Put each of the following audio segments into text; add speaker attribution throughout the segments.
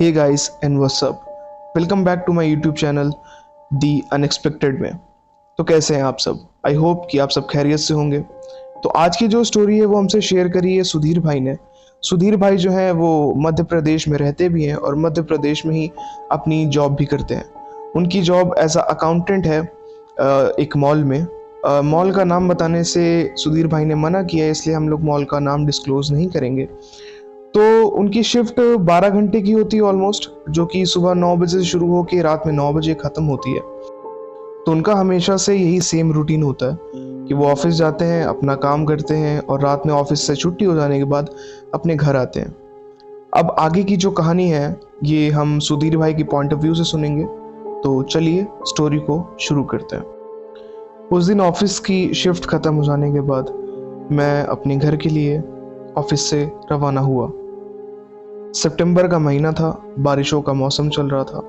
Speaker 1: Hey guys and what's up. Welcome back to my YouTube channel the unexpected में। तो कैसे हैं आप सब? आई होप कि आप सब खैरियत से होंगे। तो आज की जो स्टोरी है वो हमसे शेयर करी है सुधीर भाई ने। सुधीर भाई जो है वो मध्य प्रदेश में रहते भी हैं और मध्य प्रदेश में ही अपनी जॉब भी करते हैं। उनकी जॉब एज अ अकाउंटेंट है एक मॉल में। मॉल का नाम बताने से सुधीर भाई ने मना किया है, इसलिए हम लोग मॉल का नाम डिस्क्लोज नहीं करेंगे। तो उनकी शिफ्ट 12 घंटे की होती है ऑलमोस्ट, जो कि सुबह 9 बजे से शुरू होकर रात में 9 बजे ख़त्म होती है। तो उनका हमेशा से यही सेम रूटीन होता है कि वो ऑफिस जाते हैं, अपना काम करते हैं और रात में ऑफिस से छुट्टी हो जाने के बाद अपने घर आते हैं। अब आगे की जो कहानी है ये हम सुधीर भाई की पॉइंट ऑफ व्यू से सुनेंगे। तो चलिए स्टोरी को शुरू करते हैं। उस दिन ऑफिस की शिफ्ट ख़त्म हो जाने के बाद मैं अपने घर के लिए ऑफिस से रवाना हुआ। सितंबर का महीना था, बारिशों का मौसम चल रहा था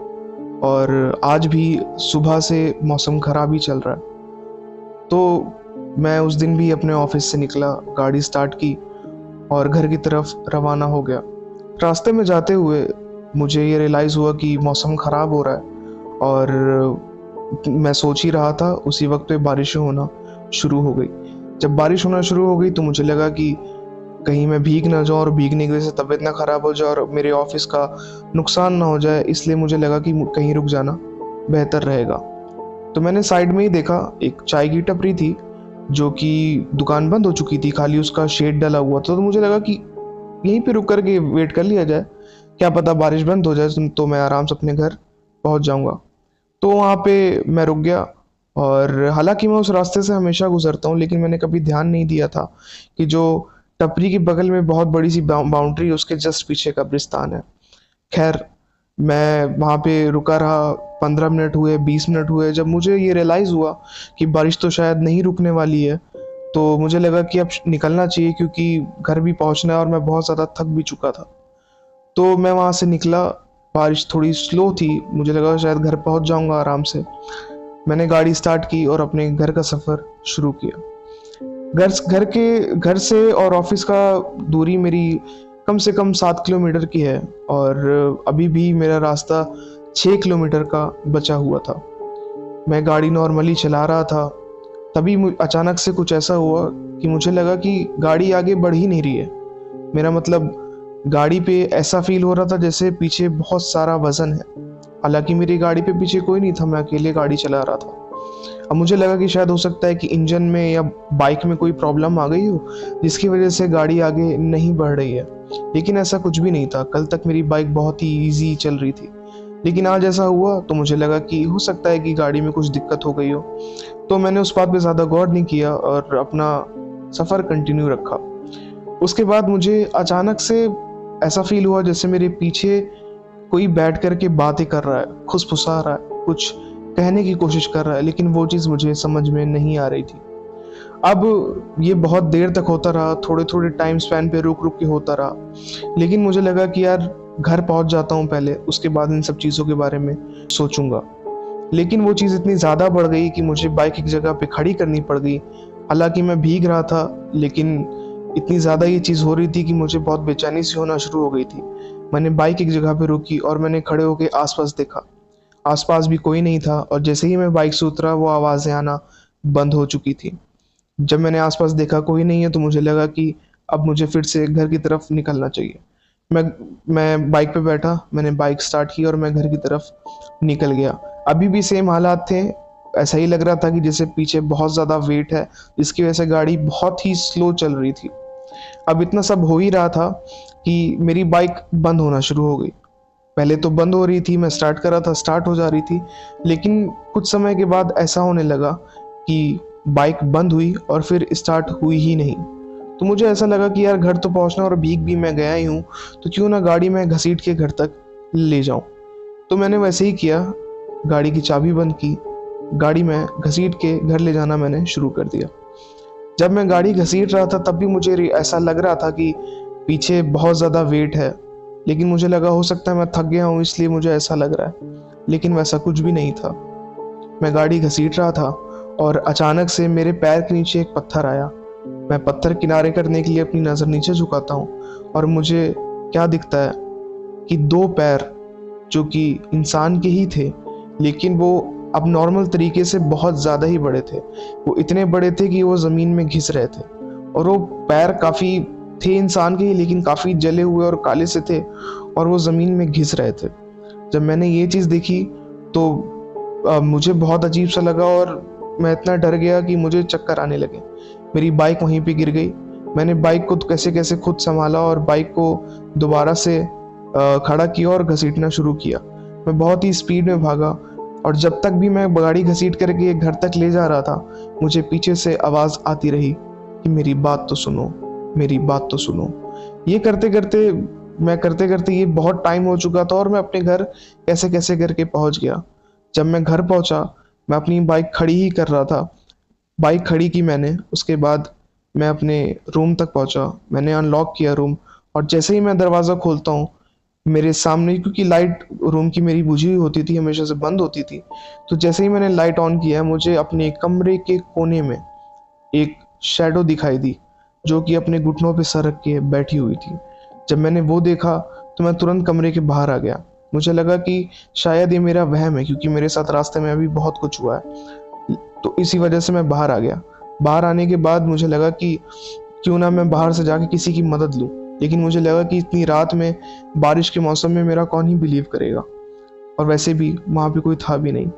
Speaker 1: और आज भी सुबह से मौसम खराब ही चल रहा है। तो मैं उस दिन भी अपने ऑफिस से निकला, गाड़ी स्टार्ट की और घर की तरफ रवाना हो गया। रास्ते में जाते हुए मुझे ये रियलाइज़ हुआ कि मौसम ख़राब हो रहा है और मैं सोच ही रहा था, उसी वक्त पे बारिशें होना शुरू हो गई। जब बारिश होना शुरू हो गई तो मुझे लगा कि कहीं मैं भीग ना जाऊँ और भीगने की वजह से तबीयत ना ख़राब हो जाए और मेरे ऑफिस का नुकसान ना हो जाए, इसलिए मुझे लगा कि कहीं रुक जाना बेहतर रहेगा। तो मैंने साइड में ही देखा, एक चाय की टपरी थी जो कि दुकान बंद हो चुकी थी, खाली उसका शेड डला हुआ था। तो मुझे लगा कि यहीं पे रुक करके वेट कर लिया जाए, क्या पता बारिश बंद हो जाए तो मैं आराम से अपने घर पहुंच जाऊंगा। तो वहाँ पे मैं रुक गया और हालांकि मैं उस रास्ते से हमेशा गुजरता हूँ, लेकिन मैंने कभी ध्यान नहीं दिया था कि जो टपरी के बगल में बहुत बड़ी सी बाउंड्री है, उसके जस्ट पीछे कब्रिस्तान है। खैर, मैं वहाँ पे रुका रहा। 15 मिनट हुए, 20 मिनट हुए, जब मुझे ये रियलाइज़ हुआ कि बारिश तो शायद नहीं रुकने वाली है, तो मुझे लगा कि अब निकलना चाहिए क्योंकि घर भी पहुँचना है और मैं बहुत ज़्यादा थक भी चुका था। तो मैं वहाँ से निकला। बारिश थोड़ी स्लो थी, मुझे लगा शायद घर पहुँच जाऊँगा आराम से। मैंने गाड़ी स्टार्ट की और अपने घर का सफ़र शुरू किया। घर से और ऑफिस का दूरी मेरी कम से कम 7 किलोमीटर की है और अभी भी मेरा रास्ता 6 किलोमीटर का बचा हुआ था। मैं गाड़ी नॉर्मली चला रहा था, तभी अचानक से कुछ ऐसा हुआ कि मुझे लगा कि गाड़ी आगे बढ़ ही नहीं रही है। मेरा मतलब, गाड़ी पे ऐसा फील हो रहा था जैसे पीछे बहुत सारा वजन है। हालांकि मेरी गाड़ी पे पीछे कोई नहीं था, मैं अकेले गाड़ी चला रहा था। अब मुझे लगा कि शायद हो सकता है कि इंजन में या बाइक में कोई प्रॉब्लम आ गई हो, जिसकी वजह से गाड़ी आगे नहीं बढ़ रही है। लेकिन ऐसा कुछ भी नहीं था। कल तक मेरी बाइक बहुत ही इजी चल रही थी, लेकिन आज ऐसा हुआ तो मुझे लगा कि हो सकता है कि गाड़ी में कुछ दिक्कत हो गई हो। तो मैंने उस बात पे ज़्यादा गौर नहीं किया और अपना सफ़र कंटिन्यू रखा। उसके बाद मुझे अचानक से ऐसा फील हुआ जैसे मेरे पीछे कोई बैठ कर के बातें कर रहा है, खुसफुसा रहा है, कुछ कहने की कोशिश कर रहा है, लेकिन वो चीज़ मुझे समझ में नहीं आ रही थी। अब ये बहुत देर तक होता रहा, थोड़े थोड़े टाइम स्पैन पे रुक रुक के होता रहा। लेकिन मुझे लगा कि यार घर पहुंच जाता हूँ पहले, उसके बाद इन सब चीज़ों के बारे में सोचूंगा। लेकिन वो चीज़ इतनी ज़्यादा बढ़ गई कि मुझे बाइक एक जगह पे खड़ी करनी पड़ गई। हालांकि मैं भीग रहा था, लेकिन इतनी ज़्यादा ये चीज़ हो रही थी कि मुझे बहुत बेचैनी सी होना शुरू हो गई थी। मैंने बाइक एक जगह पे रोकी और मैंने खड़े होकर आसपास देखा। आसपास भी कोई नहीं था और जैसे ही मैं बाइक से उतरा वो आवाज़ें आना बंद हो चुकी थी। जब मैंने आसपास देखा कोई नहीं है तो मुझे लगा कि अब मुझे फिर से घर की तरफ निकलना चाहिए। मैं मैं बाइक पे बैठा, मैंने बाइक स्टार्ट की और मैं घर की तरफ निकल गया। अभी भी सेम हालात थे। ऐसा ही लग रहा था कि जैसे पीछे बहुत ज़्यादा वेट है, जिसकी वजह से गाड़ी बहुत ही स्लो चल रही थी। अब इतना सब हो ही रहा था कि मेरी बाइक बंद होना शुरू हो गई। पहले तो बंद हो रही थी, मैं स्टार्ट कर रहा था, स्टार्ट हो जा रही थी, लेकिन कुछ समय के बाद ऐसा होने लगा कि बाइक बंद हुई और फिर स्टार्ट हुई ही नहीं। तो मुझे ऐसा लगा कि यार घर तो पहुंचना और भीग भी मैं गया ही हूँ, तो क्यों ना गाड़ी में घसीट के घर तक ले जाऊं। तो मैंने वैसे ही किया, गाड़ी की चाबी बंद की, गाड़ी में घसीट के घर ले जाना मैंने शुरू कर दिया। जब मैं गाड़ी घसीट रहा था तब भी मुझे ऐसा लग रहा था कि पीछे बहुत ज़्यादा वेट है, लेकिन मुझे लगा हो सकता है मैं थक गया हूँ इसलिए मुझे ऐसा लग रहा है, लेकिन वैसा कुछ भी नहीं था। मैं गाड़ी घसीट रहा था और अचानक से मेरे पैर के नीचे एक पत्थर आया। मैं पत्थर किनारे करने के लिए अपनी नज़र नीचे झुकाता हूँ और मुझे क्या दिखता है कि 2 पैर जो कि इंसान के ही थे, लेकिन वो अब नॉर्मल तरीके से बहुत ज़्यादा ही बड़े थे। वो इतने बड़े थे कि वो ज़मीन में घिस रहे थे, और वो पैर काफ़ी थे इंसान के ही, लेकिन काफ़ी जले हुए और काले से थे, और वो ज़मीन में घिस रहे थे। जब मैंने ये चीज़ देखी तो मुझे बहुत अजीब सा लगा, और मैं इतना डर गया कि मुझे चक्कर आने लगे। मेरी बाइक वहीं पे गिर गई। मैंने बाइक को कैसे कैसे खुद संभाला और बाइक को दोबारा से खड़ा किया और घसीटना शुरू किया। मैं बहुत ही स्पीड में भागा, और जब तक भी मैं गाड़ी घसीट करके घर तक ले जा रहा था, मुझे पीछे से आवाज़ आती रही कि मेरी बात तो सुनो, मेरी बात तो सुनो। ये करते करते ये बहुत टाइम हो चुका था, और मैं अपने घर कैसे कैसे करके पहुंच गया। जब मैं घर पहुंचा, मैं अपनी बाइक खड़ी ही कर रहा था। बाइक खड़ी की मैंने, उसके बाद मैं अपने रूम तक पहुंचा। मैंने अनलॉक किया रूम, और जैसे ही मैं दरवाज़ा खोलता हूँ, मेरे सामने, क्योंकि लाइट रूम की मेरी बुझी हुई होती थी, हमेशा से बंद होती थी, तो जैसे ही मैंने लाइट ऑन किया, मुझे अपने कमरे के कोने में एक शैडो दिखाई दी, जो कि अपने घुटनों पे सर रख के बैठी हुई थी। जब मैंने वो देखा तो मैं तुरंत कमरे के बाहर आ गया। मुझे लगा कि शायद ये मेरा वहम है, क्योंकि मेरे साथ रास्ते में अभी बहुत कुछ हुआ है, तो इसी वजह से मैं बाहर आ गया। बाहर आने के बाद मुझे लगा कि क्यों ना मैं बाहर से जाके किसी की मदद लूं, लेकिन मुझे लगा कि इतनी रात में, बारिश के मौसम में, मेरा कौन ही बिलीव करेगा, और वैसे भी वहाँ पे कोई था भी नहीं।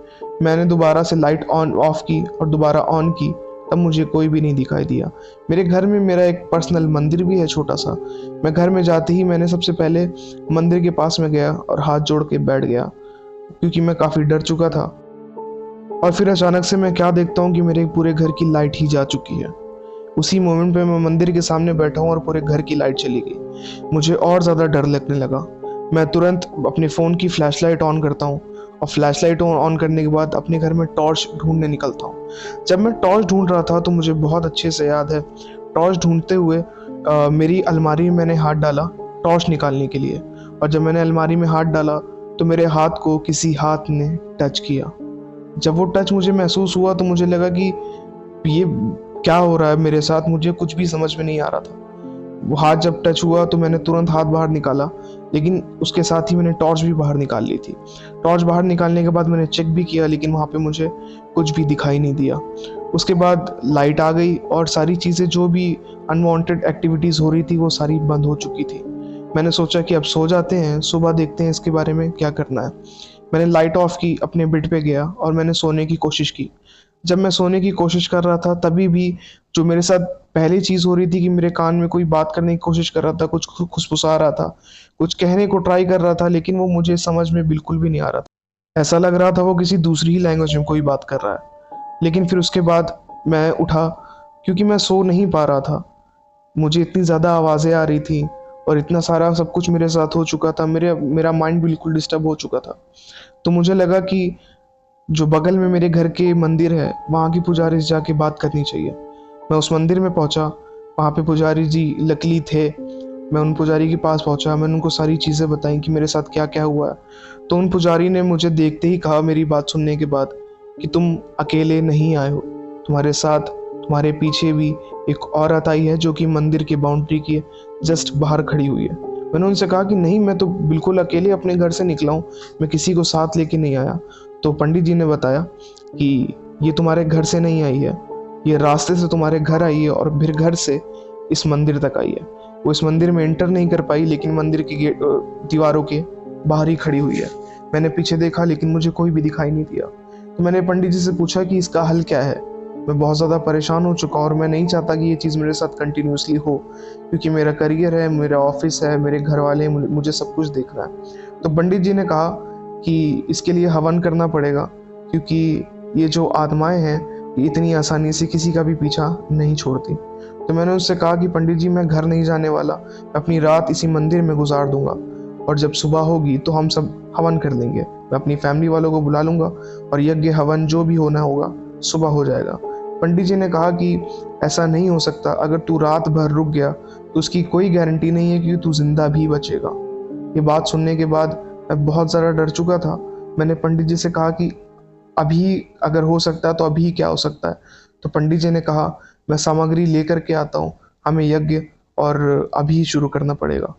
Speaker 1: मैंने दोबारा से लाइट ऑन ऑफ की और दोबारा ऑन की, तब मुझे कोई भी नहीं दिखाई दिया। मेरे घर में मेरा एक पर्सनल मंदिर भी है, छोटा सा। मैं घर में जाते ही मैंने सबसे पहले मंदिर के पास में गया और हाथ जोड़ के बैठ गया, क्योंकि मैं काफ़ी डर चुका था। और फिर अचानक से मैं क्या देखता हूँ कि मेरे पूरे घर की लाइट ही जा चुकी है। उसी मोमेंट पे मैं मंदिर के सामने बैठा हूँ और पूरे घर की लाइट चली गई। मुझे और ज़्यादा डर लगने लगा। मैं तुरंत अपने फ़ोन की फ्लैशलाइट ऑन करता हूँ, और फ्लैशलाइट ऑन करने के बाद अपने घर में टॉर्च ढूंढने निकलता हूँ। जब मैं टॉर्च ढूंढ रहा था तो मुझे बहुत अच्छे से याद है, टॉर्च ढूंढते हुए मेरी अलमारी में मैंने हाथ डाला टॉर्च निकालने के लिए, और जब मैंने अलमारी में हाथ डाला तो मेरे हाथ को किसी हाथ ने टच किया। जब वो टच मुझे महसूस हुआ तो मुझे लगा कि ये क्या हो रहा है मेरे साथ, मुझे कुछ भी समझ में नहीं आ रहा था। वो हाथ जब टच हुआ तो मैंने तुरंत हाथ बाहर निकाला, लेकिन उसके साथ ही मैंने टॉर्च भी बाहर निकाल ली थी। टॉर्च बाहर निकालने के बाद मैंने चेक भी किया, लेकिन वहाँ पे मुझे कुछ भी दिखाई नहीं दिया। उसके बाद लाइट आ गई, और सारी चीज़ें, जो भी अनवांटेड एक्टिविटीज़ हो रही थी, वो सारी बंद हो चुकी थी। मैंने सोचा कि अब सो जाते हैं, सुबह देखते हैं इसके बारे में क्या करना है। मैंने लाइट ऑफ की, अपने बेड पे गया और मैंने सोने की कोशिश की। जब मैं सोने की कोशिश कर रहा था, तभी भी जो मेरे साथ पहली चीज़ हो रही थी कि मेरे कान में कोई बात करने की कोशिश कर रहा था, कुछ खुसफुसा रहा था, कुछ कहने को ट्राई कर रहा था, लेकिन वो मुझे समझ में बिल्कुल भी नहीं आ रहा था। ऐसा लग रहा था वो किसी दूसरी ही लैंग्वेज में कोई बात कर रहा है। लेकिन फिर उसके बाद मैं उठा, क्योंकि मैं सो नहीं पा रहा था। मुझे इतनी ज़्यादा आवाज़ें आ रही थी, और इतना सारा सब कुछ मेरे साथ हो चुका था, मेरा माइंड बिल्कुल डिस्टर्ब हो चुका था। तो मुझे लगा कि जो बगल में मेरे घर के मंदिर है, वहाँ की पुजारी से जाके बात करनी चाहिए। मैं उस मंदिर में पहुँचा, वहाँ पे पुजारी जी लकीली थे। मैं उन पुजारी के पास पहुँचा, मैंने उनको सारी चीज़ें बताई कि मेरे साथ क्या क्या हुआ है। तो उन पुजारी ने मुझे देखते ही कहा, मेरी बात सुनने के बाद, कि तुम अकेले नहीं आए हो, तुम्हारे साथ, तुम्हारे पीछे भी एक औरत आई है, जो कि मंदिर की बाउंड्री के जस्ट बाहर खड़ी हुई है। मैंने उनसे कहा कि नहीं, मैं तो बिल्कुल अकेले अपने घर से निकला हूँ, मैं किसी को साथ लेके नहीं आया। तो पंडित जी ने बताया कि ये तुम्हारे घर से नहीं आई है, ये रास्ते से तुम्हारे घर आई है, और फिर घर से इस मंदिर तक आई है। वो इस मंदिर में एंटर नहीं कर पाई, लेकिन मंदिर की दीवारों के बाहर ही खड़ी हुई है। मैंने पीछे देखा, लेकिन मुझे कोई भी दिखाई नहीं दिया। तो मैंने पंडित जी से पूछा कि इसका हल क्या है। मैं बहुत ज़्यादा परेशान हो चुका हूँ, और मैं नहीं चाहता कि ये चीज़ मेरे साथ कंटिन्यूसली हो, क्योंकि मेरा करियर है, मेरा ऑफिस है, मेरे घर वाले हैं, मुझे सब कुछ देखना है। तो पंडित जी ने कहा कि इसके लिए हवन करना पड़ेगा, क्योंकि ये जो आत्माएं हैं, ये इतनी आसानी से किसी का भी पीछा नहीं छोड़ती। तो मैंने उससे कहा कि पंडित जी, मैं घर नहीं जाने वाला, मैं अपनी रात इसी मंदिर में गुजार दूंगा, और जब सुबह होगी तो हम सब हवन कर लेंगे। मैं अपनी फैमिली वालों को बुला लूँगा, और यज्ञ हवन जो भी होना होगा सुबह हो जाएगा। पंडित जी ने कहा कि ऐसा नहीं हो सकता, अगर तू रात भर रुक गया तो उसकी कोई गारंटी नहीं है कि तू जिंदा भी बचेगा। ये बात सुनने के बाद मैं बहुत ज़्यादा डर चुका था। मैंने पंडित जी से कहा कि अभी अगर हो सकता है तो अभी क्या हो सकता है। तो पंडित जी ने कहा, मैं सामग्री लेकर के आता हूँ, हमें यज्ञ और अभी शुरू करना पड़ेगा।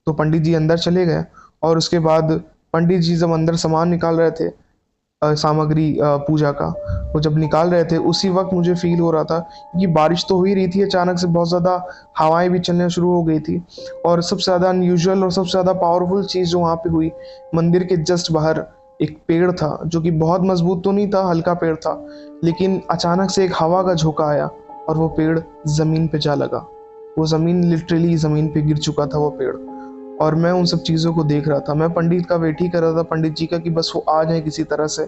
Speaker 1: तो पंडित जी अंदर चले गए, और उसके बाद पंडित जी जब अंदर सामान निकाल रहे थे, सामग्री पूजा का, वो जब निकाल रहे थे उसी वक्त मुझे फील हो रहा था, क्योंकि बारिश तो हो ही रही थी, अचानक से बहुत ज़्यादा हवाएं भी चलना शुरू हो गई थी। और सबसे ज़्यादा अनयूजुअल और सबसे ज़्यादा पावरफुल चीज़ जो वहाँ पे हुई, मंदिर के जस्ट बाहर एक पेड़ था जो कि बहुत मजबूत तो नहीं था, हल्का पेड़ था, लेकिन अचानक से एक हवा का झोंका आया और वो पेड़ ज़मीन पे जा लगा। वो ज़मीन लिटरली ज़मीन पे गिर चुका था वो पेड़। और मैं उन सब चीज़ों को देख रहा था। मैं पंडित का वेट ही कर रहा था, पंडित जी का, कि बस वो आ जाए किसी तरह से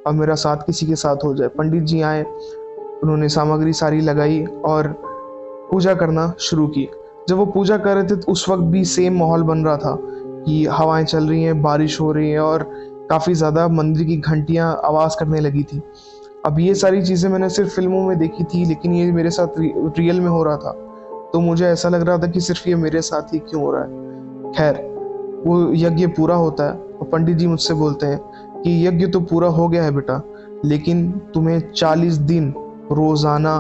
Speaker 1: और मेरा साथ किसी के साथ हो जाए। पंडित जी आए, उन्होंने सामग्री सारी लगाई और पूजा करना शुरू की। जब वो पूजा कर रहे थे तो उस वक्त भी सेम माहौल बन रहा था कि हवाएं चल रही हैं, बारिश हो रही है और काफ़ी ज़्यादा मंदिर की घंटियां आवाज़ करने लगी थी। अब ये सारी चीज़ें मैंने सिर्फ फिल्मों में देखी थी, लेकिन ये मेरे साथ रियल में हो रहा था। तो मुझे ऐसा लग रहा था कि सिर्फ ये मेरे साथ ही क्यों हो रहा है। खैर, वो यज्ञ पूरा होता है और पंडित जी मुझसे बोलते हैं कि यज्ञ तो पूरा हो गया है बेटा, लेकिन तुम्हें 40 दिन रोजाना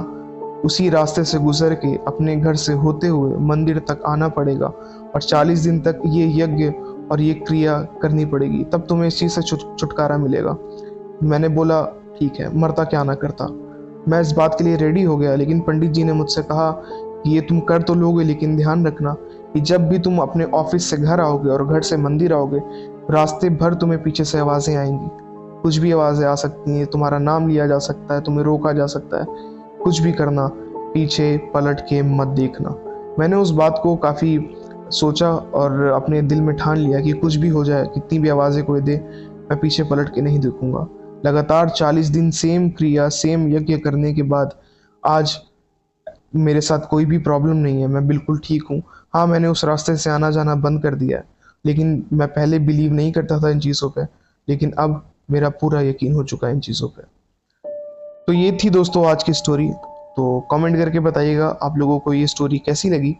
Speaker 1: उसी रास्ते से गुजर के अपने घर से होते हुए मंदिर तक आना पड़ेगा और 40 दिन तक ये यज्ञ और ये क्रिया करनी पड़ेगी, तब तुम्हें इस चीज़ से छुटकारा मिलेगा। मैंने बोला ठीक है, मरता क्या ना करता। मैं इस बात के लिए रेडी हो गया, लेकिन पंडित जी ने मुझसे कहा कि ये तुम कर तो लोगे, लेकिन ध्यान रखना कि जब भी तुम अपने ऑफिस से घर आओगे और घर से मंदिर आओगे, रास्ते भर तुम्हें पीछे से आवाज़ें आएंगी। कुछ भी आवाज़ें आ सकती हैं, तुम्हारा नाम लिया जा सकता है, तुम्हें रोका जा सकता है। कुछ भी करना, पीछे पलट के मत देखना। मैंने उस बात को काफ़ी सोचा और अपने दिल में ठान लिया कि कुछ भी हो जाए, कितनी भी आवाज़ें कोई दे, मैं पीछे पलट के नहीं देखूंगा। लगातार 40 दिन सेम क्रिया, सेम यज्ञ करने के बाद आज मेरे साथ कोई भी प्रॉब्लम नहीं है, मैं बिल्कुल ठीक हूँ। हाँ, मैंने उस रास्ते से आना जाना बंद कर दिया है, लेकिन मैं पहले बिलीव नहीं करता था इन चीज़ों पे, लेकिन अब मेरा पूरा यकीन हो चुका है इन चीज़ों पे। तो ये थी दोस्तों आज की स्टोरी। तो कमेंट करके बताइएगा आप लोगों को ये स्टोरी कैसी लगी,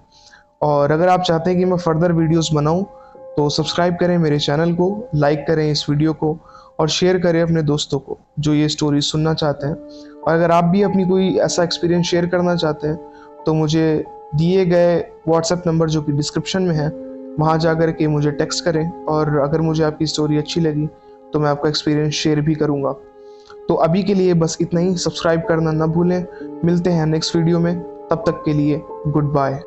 Speaker 1: और अगर आप चाहते हैं कि मैं फर्दर वीडियोस बनाऊं तो सब्सक्राइब करें मेरे चैनल को, लाइक करें इस वीडियो को और शेयर करें अपने दोस्तों को जो ये स्टोरी सुनना चाहते हैं। और अगर आप भी अपनी कोई ऐसा एक्सपीरियंस शेयर करना चाहते हैं तो मुझे दिए गए व्हाट्सएप नंबर जो कि डिस्क्रिप्शन में है, वहाँ जा कर के मुझे टेक्स्ट करें, और अगर मुझे आपकी स्टोरी अच्छी लगी तो मैं आपका एक्सपीरियंस शेयर भी करूँगा। तो अभी के लिए बस इतना ही, सब्सक्राइब करना ना भूलें। मिलते हैं नेक्स्ट वीडियो में, तब तक के लिए गुड बाय।